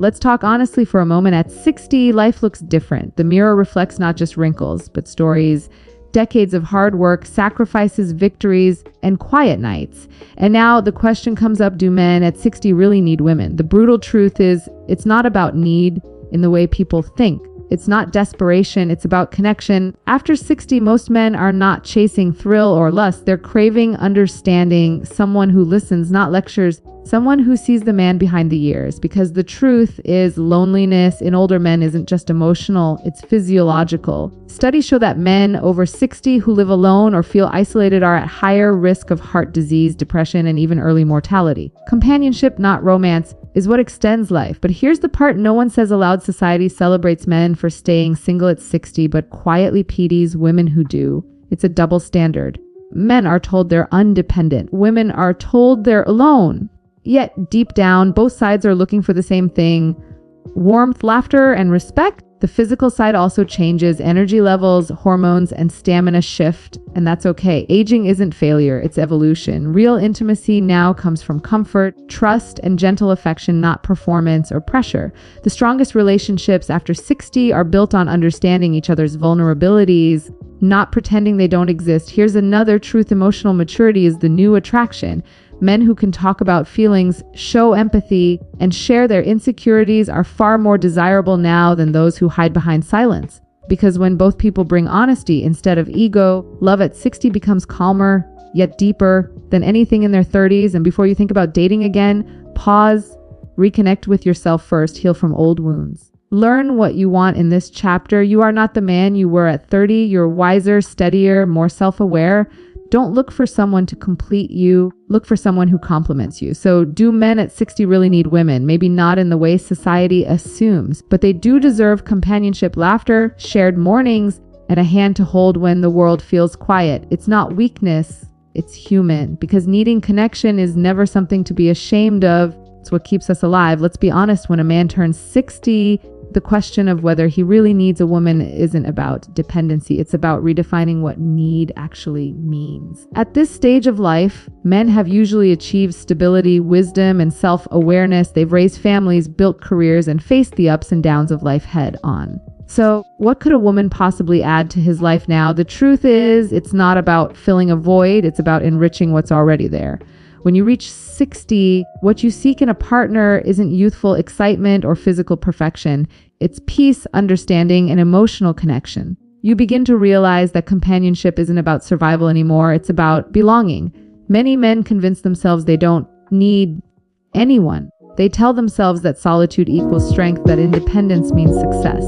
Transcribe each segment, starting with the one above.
let's talk honestly for a moment. At 60, life looks different. The mirror reflects not just wrinkles, but stories, decades of hard work, sacrifices, victories, and quiet nights. And now the question comes up, do men at 60 really need women? The brutal truth is, it's not about need in the way people think. It's not desperation, it's about connection. After 60, most men are not chasing thrill or lust. They're craving understanding, someone who listens, not lectures, someone who sees the man behind the years. Because the truth is, loneliness in older men isn't just emotional, it's physiological. Studies show that men over 60 who live alone or feel isolated are at higher risk of heart disease, depression, and even early mortality. Companionship, not romance, is what extends life. But here's the part no one says aloud. Society celebrates men for staying single at 60, but quietly pities women who do. It's a double standard. Men are told they're undependent. Women are told they're alone. Yet deep down, both sides are looking for the same thing: warmth, laughter, and respect. The physical side also changes. Energy levels, hormones, and stamina shift, and that's okay. Aging isn't failure, it's evolution. Real intimacy now comes from comfort, trust, and gentle affection, not performance or pressure. The strongest relationships after 60 are built on understanding each other's vulnerabilities, not pretending they don't exist. Here's another truth: emotional maturity is the new attraction. Men who can talk about feelings, show empathy, and share their insecurities are far more desirable now than those who hide behind silence. Because when both people bring honesty instead of ego, love at 60 becomes calmer, yet deeper than anything in their 30s. And before you think about dating again, pause, reconnect with yourself first, heal from old wounds. Learn what you want in this chapter. You are not the man you were at 30. You're wiser, steadier, more self-aware. Don't look for someone to complete you. Look for someone who complements you. So do men at 60 really need women? Maybe not in the way society assumes, but they do deserve companionship, laughter, shared mornings, and a hand to hold when the world feels quiet. It's not weakness, it's human. Because needing connection is never something to be ashamed of. It's what keeps us alive. Let's be honest, when a man turns 60, the question of whether he really needs a woman isn't about dependency. It's about redefining what need actually means. At this stage of life, men have usually achieved stability, wisdom, and self-awareness. They've raised families, built careers, and faced the ups and downs of life head on. So what could a woman possibly add to his life now? The truth is, it's not about filling a void. It's about enriching what's already there. When you reach 60, what you seek in a partner isn't youthful excitement or physical perfection. It's peace, understanding, and emotional connection. You begin to realize that companionship isn't about survival anymore. It's about belonging. Many men convince themselves they don't need anyone. They tell themselves that solitude equals strength, that independence means success.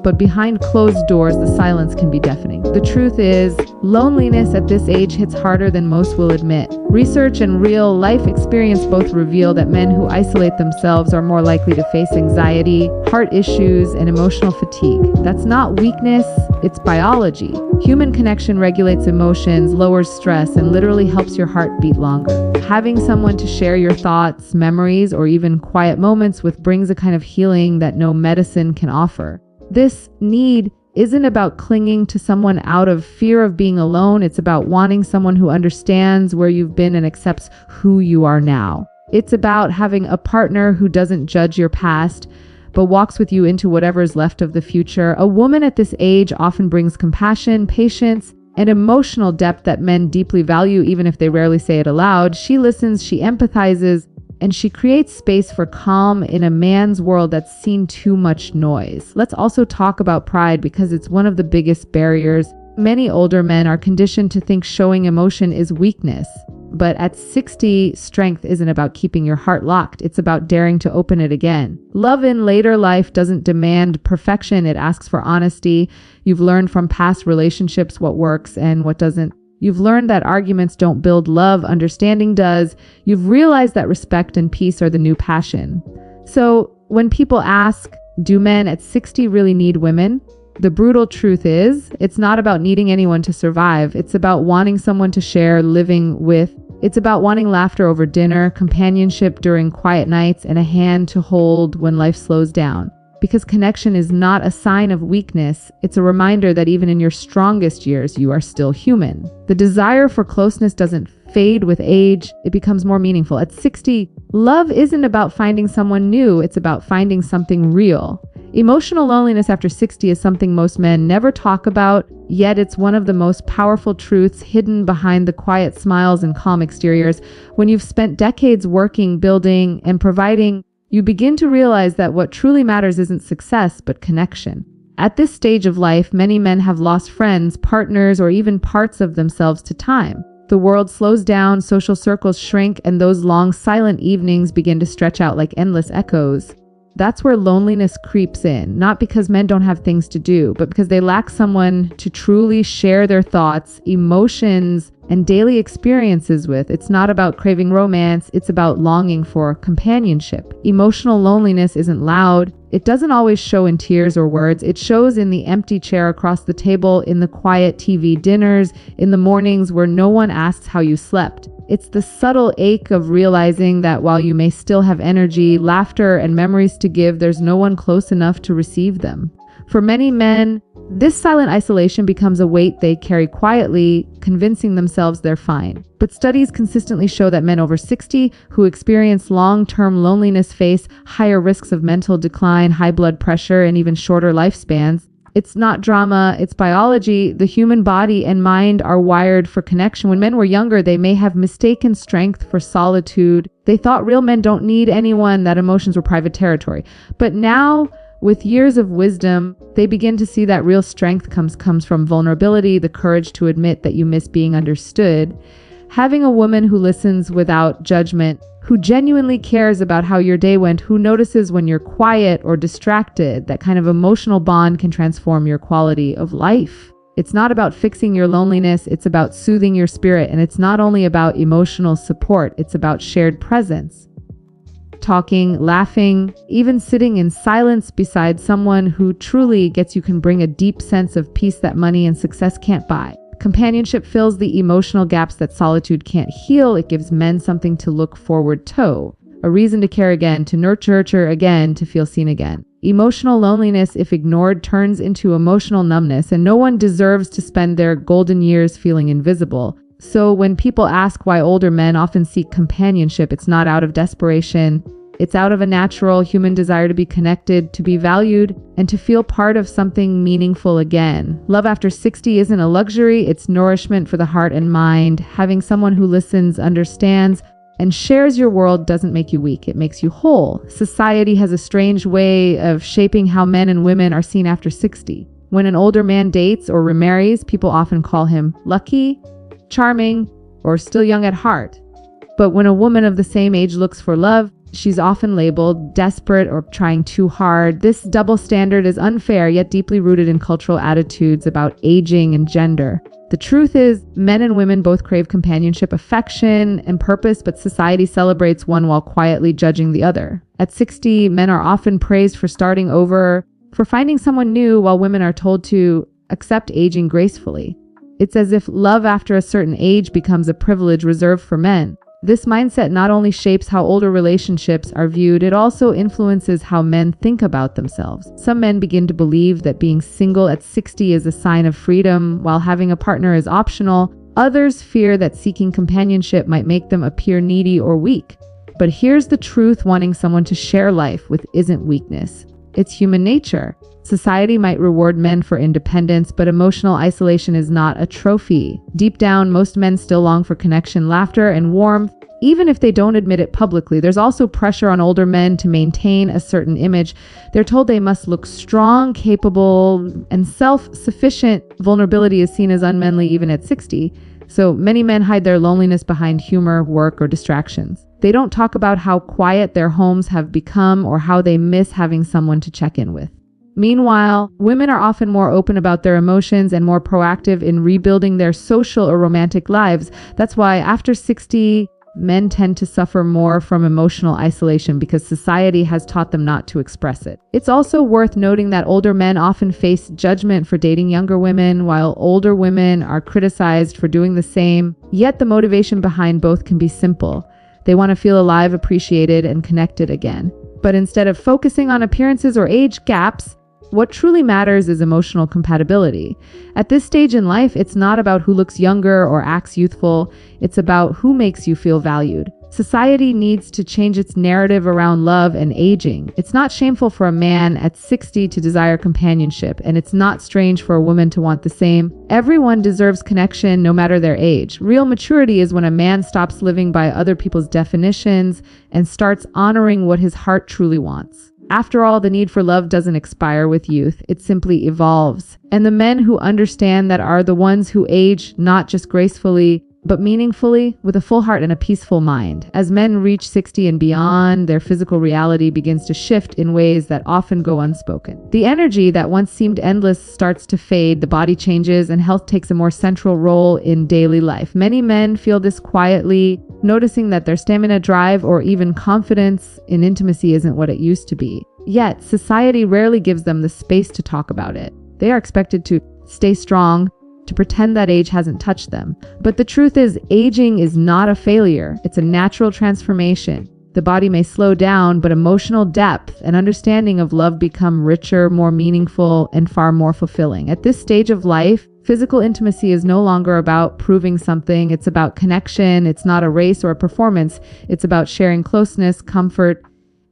But behind closed doors, the silence can be deafening. The truth is, loneliness at this age hits harder than most will admit. Research and real life experience both reveal that men who isolate themselves are more likely to face anxiety, heart issues, and emotional fatigue. That's not weakness, it's biology. Human connection regulates emotions, lowers stress, and literally helps your heart beat longer. Having someone to share your thoughts, memories, or even quiet moments with brings a kind of healing that no medicine can offer. This need isn't about clinging to someone out of fear of being alone. It's about wanting someone who understands where you've been and accepts who you are now. It's about having a partner who doesn't judge your past, but walks with you into whatever's left of the future. A woman at this age often brings compassion, patience, and emotional depth that men deeply value, even if they rarely say it aloud. She listens, she empathizes, and she creates space for calm in a man's world that's seen too much noise. Let's also talk about pride, because it's one of the biggest barriers. Many older men are conditioned to think showing emotion is weakness. But at 60, strength isn't about keeping your heart locked. It's about daring to open it again. Love in later life doesn't demand perfection. It asks for honesty. You've learned from past relationships what works and what doesn't. You've learned that arguments don't build love, understanding does. You've realized that respect and peace are the new passion. So when people ask, do men at 60 really need women? The brutal truth is, it's not about needing anyone to survive. It's about wanting someone to share living with. It's about wanting laughter over dinner, companionship during quiet nights, and a hand to hold when life slows down. Because connection is not a sign of weakness, it's a reminder that even in your strongest years, you are still human. The desire for closeness doesn't fade with age, it becomes more meaningful. At 60, love isn't about finding someone new, it's about finding something real. Emotional loneliness after 60 is something most men never talk about, yet it's one of the most powerful truths hidden behind the quiet smiles and calm exteriors. When you've spent decades working, building, and providing, you begin to realize that what truly matters isn't success, but connection. At this stage of life, many men have lost friends, partners, or even parts of themselves to time. The world slows down, social circles shrink, and those long, silent evenings begin to stretch out like endless echoes. That's where loneliness creeps in, not because men don't have things to do, but because they lack someone to truly share their thoughts, emotions, and daily experiences with. It's not about craving romance, it's about longing for companionship. Emotional loneliness isn't loud. It doesn't always show in tears or words. It shows in the empty chair across the table, in the quiet TV dinners, in the mornings where no one asks how you slept. It's the subtle ache of realizing that while you may still have energy, laughter, and memories to give, there's no one close enough to receive them. For many men, this silent isolation becomes a weight they carry quietly, convincing themselves they're fine. But studies consistently show that men over 60 who experience long-term loneliness face higher risks of mental decline, high blood pressure, and even shorter lifespans. It's not drama, it's biology. The human body and mind are wired for connection. When men were younger, they may have mistaken strength for solitude. They thought real men don't need anyone, that emotions were private territory. But now, with years of wisdom, they begin to see that real strength comes from vulnerability, the courage to admit that you miss being understood. Having a woman who listens without judgment, who genuinely cares about how your day went, who notices when you're quiet or distracted, that kind of emotional bond can transform your quality of life. It's not about fixing your loneliness, it's about soothing your spirit, and it's not only about emotional support, it's about shared presence. Talking, laughing, even sitting in silence beside someone who truly gets you can bring a deep sense of peace that money and success can't buy. Companionship fills the emotional gaps that solitude can't heal. It gives men something to look forward to, a reason to care again, to nurture again, to feel seen again. Emotional loneliness, if ignored, turns into emotional numbness, and no one deserves to spend their golden years feeling invisible. So when people ask why older men often seek companionship, it's not out of desperation. It's out of a natural human desire to be connected, to be valued, and to feel part of something meaningful again. Love after 60 isn't a luxury, it's nourishment for the heart and mind. Having someone who listens, understands, and shares your world doesn't make you weak, it makes you whole. Society has a strange way of shaping how men and women are seen after 60. When an older man dates or remarries, people often call him lucky, charming, or still young at heart. But when a woman of the same age looks for love, she's often labeled desperate or trying too hard. This double standard is unfair, yet deeply rooted in cultural attitudes about aging and gender. The truth is, men and women both crave companionship, affection, and purpose, but society celebrates one while quietly judging the other. At 60, men are often praised for starting over, for finding someone new, while women are told to accept aging gracefully. It's as if love after a certain age becomes a privilege reserved for men. This mindset not only shapes how older relationships are viewed, it also influences how men think about themselves. Some men begin to believe that being single at 60 is a sign of freedom, while having a partner is optional. Others fear that seeking companionship might make them appear needy or weak. But here's the truth: wanting someone to share life with isn't weakness. It's human nature. Society might reward men for independence, but emotional isolation is not a trophy. Deep down, most men still long for connection, laughter, and warmth, even if they don't admit it publicly. There's also pressure on older men to maintain a certain image. They're told they must look strong, capable, and self-sufficient. Vulnerability is seen as unmanly even at 60. So many men hide their loneliness behind humor, work, or distractions. They don't talk about how quiet their homes have become or how they miss having someone to check in with. Meanwhile, women are often more open about their emotions and more proactive in rebuilding their social or romantic lives. That's why after 60, men tend to suffer more from emotional isolation because society has taught them not to express it. It's also worth noting that older men often face judgment for dating younger women, while older women are criticized for doing the same. Yet the motivation behind both can be simple. They want to feel alive, appreciated, and connected again. But instead of focusing on appearances or age gaps, What truly matters is emotional compatibility. At this stage in life, it's not about who looks younger or acts youthful. It's about who makes you feel valued. Society needs to change its narrative around love and aging. It's not shameful for a man at 60 to desire companionship, and it's not strange for a woman to want the same. Everyone deserves connection, no matter their age. Real maturity is when a man stops living by other people's definitions and starts honoring what his heart truly wants. After all, the need for love doesn't expire with youth. It simply evolves. And the men who understand that are the ones who age not just gracefully, but meaningfully, with a full heart and a peaceful mind. As men reach 60 and beyond, their physical reality begins to shift in ways that often go unspoken. The energy that once seemed endless starts to fade, the body changes, and health takes a more central role in daily life. Many men feel this quietly, noticing that their stamina, drive, or even confidence in intimacy isn't what it used to be. Yet, society rarely gives them the space to talk about it. They are expected to stay strong, to pretend that age hasn't touched them. But the truth is, aging is not a failure. It's a natural transformation. The body may slow down, but emotional depth and understanding of love become richer, more meaningful, and far more fulfilling. At this stage of life, physical intimacy is no longer about proving something. It's about connection. It's not a race or a performance. It's about sharing closeness, comfort,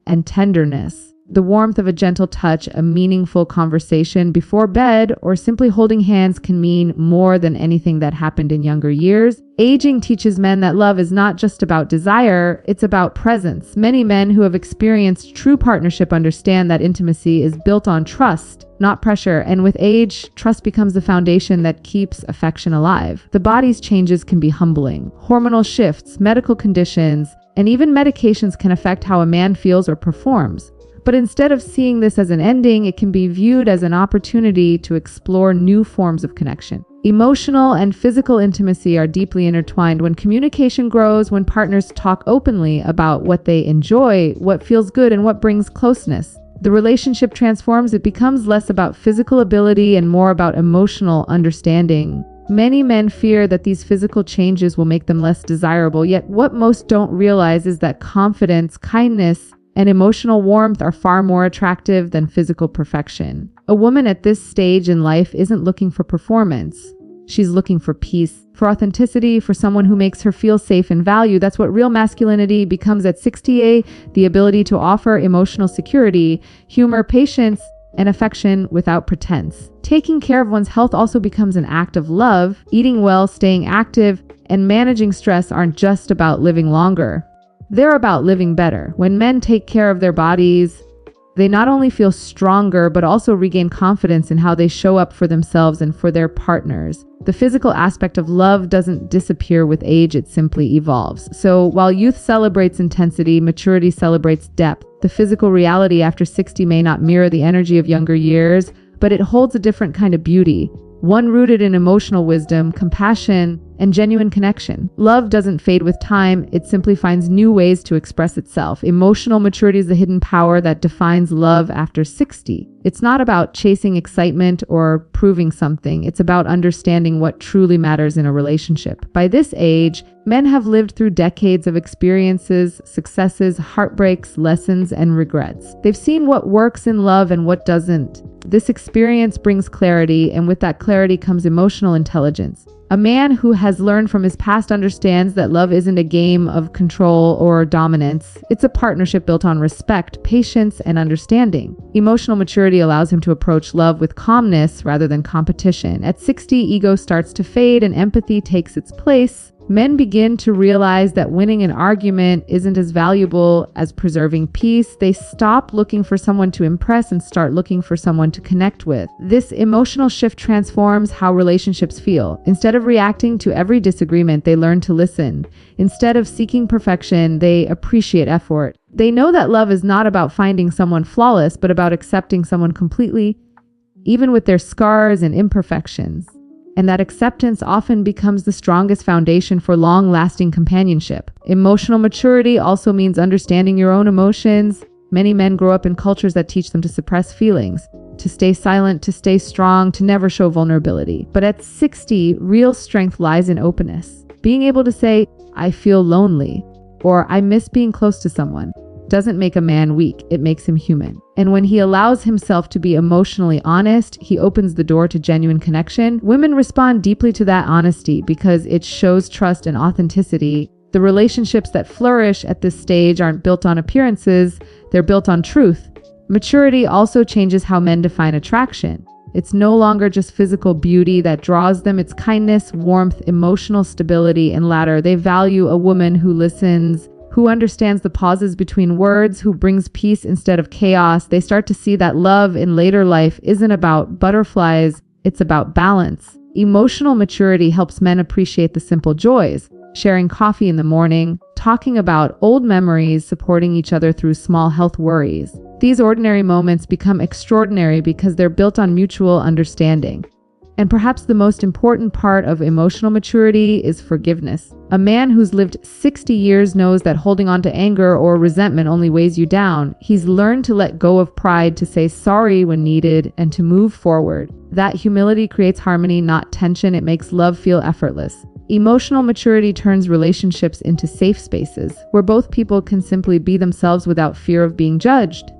and tenderness. The warmth of a gentle touch, a meaningful conversation before bed, or simply holding hands can mean more than anything that happened in younger years. Aging teaches men that love is not just about desire, it's about presence. Many men who have experienced true partnership understand that intimacy is built on trust, not pressure, and with age, trust becomes the foundation that keeps affection alive. The body's changes can be humbling. Hormonal shifts, medical conditions, and even medications can affect how a man feels or performs. But instead of seeing this as an ending, it can be viewed as an opportunity to explore new forms of connection. Emotional and physical intimacy are deeply intertwined. When communication grows, when partners talk openly about what they enjoy, what feels good, and what brings closeness, the relationship transforms. It becomes less about physical ability and more about emotional understanding. Many men fear that these physical changes will make them less desirable, yet what most don't realize is that confidence, kindness, and emotional warmth are far more attractive than physical perfection. A woman at this stage in life isn't looking for performance. She's looking for peace, for authenticity, for someone who makes her feel safe and valued. That's what real masculinity becomes at 60, the ability to offer emotional security, humor, patience, and affection without pretense. Taking care of one's health also becomes an act of love. Eating well, staying active, and managing stress aren't just about living longer. They're about living better. When men take care of their bodies, they not only feel stronger, but also regain confidence in how they show up for themselves and for their partners. The physical aspect of love doesn't disappear with age, it simply evolves. So while youth celebrates intensity, maturity celebrates depth. The physical reality after 60 may not mirror the energy of younger years, but it holds a different kind of beauty. One rooted in emotional wisdom, compassion, and genuine connection. Love doesn't fade with time, it simply finds new ways to express itself. Emotional maturity is the hidden power that defines love after 60. It's not about chasing excitement or proving something, it's about understanding what truly matters in a relationship. By this age, men have lived through decades of experiences, successes, heartbreaks, lessons, and regrets. They've seen what works in love and what doesn't. This experience brings clarity, and with that clarity comes emotional intelligence. A man who has learned from his past understands that love isn't a game of control or dominance. It's a partnership built on respect, patience, and understanding. Emotional maturity allows him to approach love with calmness rather than competition. At 60, ego starts to fade and empathy takes its place. Men begin to realize that winning an argument isn't as valuable as preserving peace. They stop looking for someone to impress and start looking for someone to connect with. This emotional shift transforms how relationships feel. Instead of reacting to every disagreement, they learn to listen. Instead of seeking perfection, they appreciate effort. They know that love is not about finding someone flawless, but about accepting someone completely, even with their scars and imperfections. And that acceptance often becomes the strongest foundation for long-lasting companionship. Emotional maturity also means understanding your own emotions. Many men grow up in cultures that teach them to suppress feelings, to stay silent, to stay strong, to never show vulnerability. But at 60, real strength lies in openness. Being able to say, "I feel lonely," or "I miss being close to someone," doesn't make a man weak, it makes him human. And when he allows himself to be emotionally honest, he opens the door to genuine connection. Women respond deeply to that honesty because it shows trust and authenticity. The relationships that flourish at this stage aren't built on appearances, they're built on truth. Maturity also changes how men define attraction. It's no longer just physical beauty that draws them, it's kindness, warmth, emotional stability, and ladder. They value a woman who listens, who understands the pauses between words, who brings peace instead of chaos. They start to see that love in later life isn't about butterflies, it's about balance. Emotional maturity helps men appreciate the simple joys, sharing coffee in the morning, talking about old memories, supporting each other through small health worries. These ordinary moments become extraordinary because they're built on mutual understanding. And perhaps the most important part of emotional maturity is forgiveness. A man who's lived 60 years knows that holding on to anger or resentment only weighs you down. He's learned to let go of pride, to say sorry when needed, and to move forward. That humility creates harmony, not tension. It makes love feel effortless. Emotional maturity turns relationships into safe spaces where both people can simply be themselves without fear of being judged.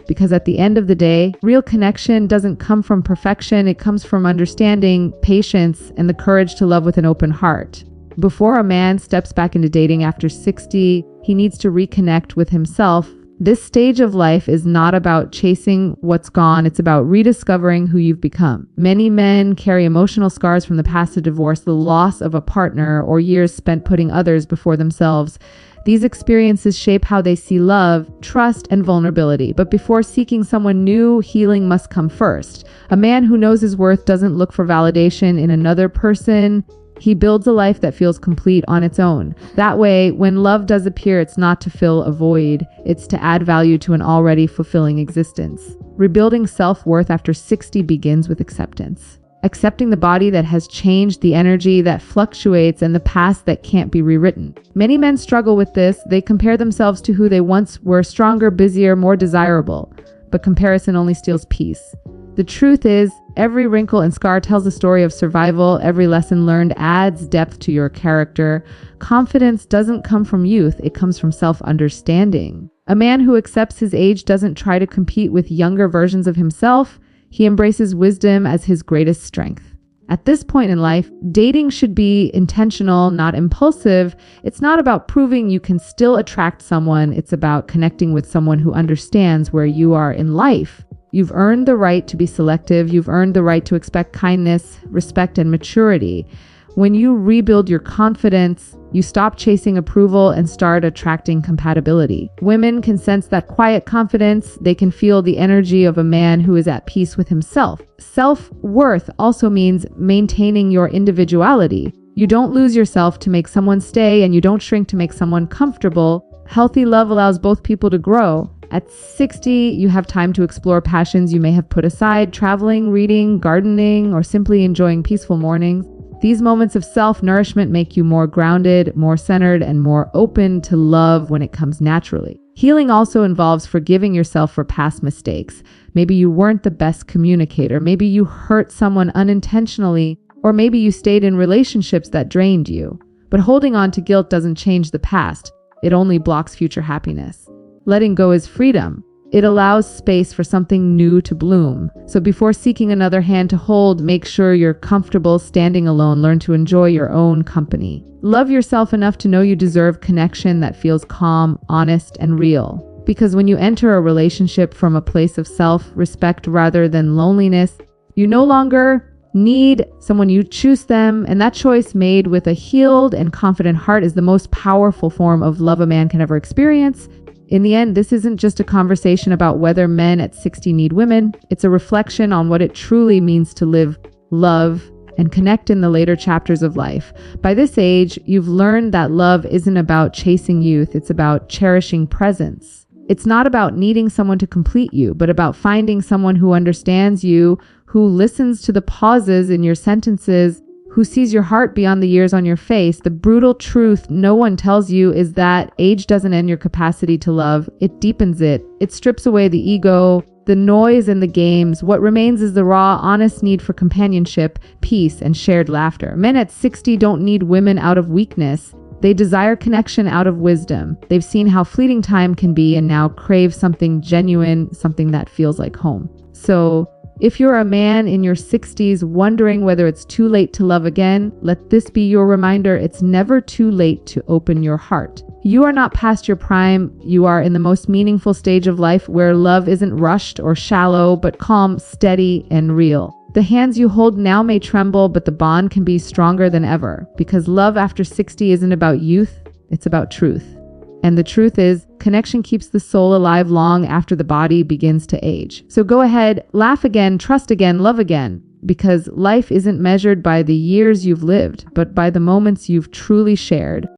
Because at the end of the day, real connection doesn't come from perfection, it comes from understanding, patience, and the courage to love with an open heart. Before a man steps back into dating after 60, he needs to reconnect with himself. This stage of life is not about chasing what's gone, it's about rediscovering who you've become. Many men carry emotional scars from the past of divorce, the loss of a partner, or years spent putting others before themselves. These experiences shape how they see love, trust, and vulnerability. But before seeking someone new, healing must come first. A man who knows his worth doesn't look for validation in another person. He builds a life that feels complete on its own. That way, when love does appear, it's not to fill a void, it's to add value to an already fulfilling existence. Rebuilding self-worth after 60 begins with acceptance. Accepting the body that has changed, the energy that fluctuates, and the past that can't be rewritten. Many men struggle with this. They compare themselves to who they once were, stronger, busier, more desirable. But comparison only steals peace. The truth is, every wrinkle and scar tells a story of survival. Every lesson learned adds depth to your character. Confidence doesn't come from youth, it comes from self-understanding. A man who accepts his age doesn't try to compete with younger versions of himself. He embraces wisdom as his greatest strength. At this point in life, dating should be intentional, not impulsive. It's not about proving you can still attract someone. It's about connecting with someone who understands where you are in life. You've earned the right to be selective. You've earned the right to expect kindness, respect, and maturity. When you rebuild your confidence, you stop chasing approval and start attracting compatibility. Women can sense that quiet confidence. They can feel the energy of a man who is at peace with himself. Self-worth also means maintaining your individuality. You don't lose yourself to make someone stay, and you don't shrink to make someone comfortable. Healthy love allows both people to grow. At 60, you have time to explore passions you may have put aside, traveling, reading, gardening, or simply enjoying peaceful mornings. These moments of self-nourishment make you more grounded, more centered, and more open to love when it comes naturally. Healing also involves forgiving yourself for past mistakes. Maybe you weren't the best communicator. Maybe you hurt someone unintentionally, or maybe you stayed in relationships that drained you. But holding on to guilt doesn't change the past. It only blocks future happiness. Letting go is freedom. It allows space for something new to bloom. So before seeking another hand to hold, make sure you're comfortable standing alone. Learn to enjoy your own company. Love yourself enough to know you deserve connection that feels calm, honest, and real. Because when you enter a relationship from a place of self-respect rather than loneliness, you no longer need someone, you choose them, and that choice made with a healed and confident heart is the most powerful form of love a man can ever experience. In the end, this isn't just a conversation about whether men at 60 need women. It's a reflection on what it truly means to live, love, and connect in the later chapters of life. By this age, you've learned that love isn't about chasing youth. It's about cherishing presence. It's not about needing someone to complete you, but about finding someone who understands you, who listens to the pauses in your sentences, who sees your heart beyond the years on your face. The brutal truth no one tells you is that age doesn't end your capacity to love. It deepens it. It strips away the ego, the noise, and the games. What remains is the raw, honest need for companionship, peace, and shared laughter. Men at 60 don't need women out of weakness. They desire connection out of wisdom. They've seen how fleeting time can be and now crave something genuine, something that feels like home. So, if you're a man in your 60s wondering whether it's too late to love again, let this be your reminder: it's never too late to open your heart. You are not past your prime. You are in the most meaningful stage of life where love isn't rushed or shallow, but calm, steady, and real. The hands you hold now may tremble, but the bond can be stronger than ever, because love after 60 isn't about youth, it's about truth. And the truth is, connection keeps the soul alive long after the body begins to age. So go ahead, laugh again, trust again, love again, because life isn't measured by the years you've lived, but by the moments you've truly shared.